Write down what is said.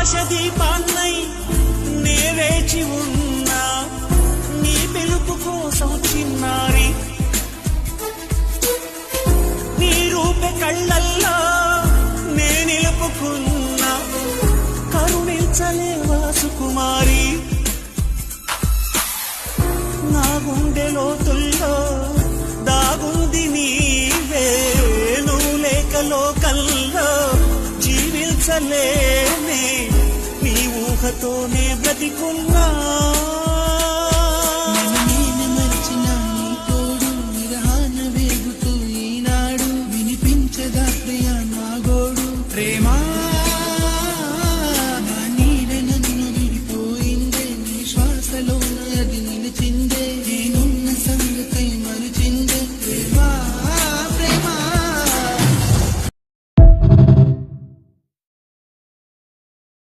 ఆశ దీపాన్నై నే వేచి ఉన్నా నీ పిలుపు కోసం చిన్నారి నీ రూపే కళ్ళల్లో నే నిలుపుకున్నా కరుణించలేవా సుకుమారి నా గుండె లోతుల్లో దాగుంది నీవే నువ్వు లేక లోకల్లో జీవించలేనే నీ ఊహతోనే బ్రతికున్నా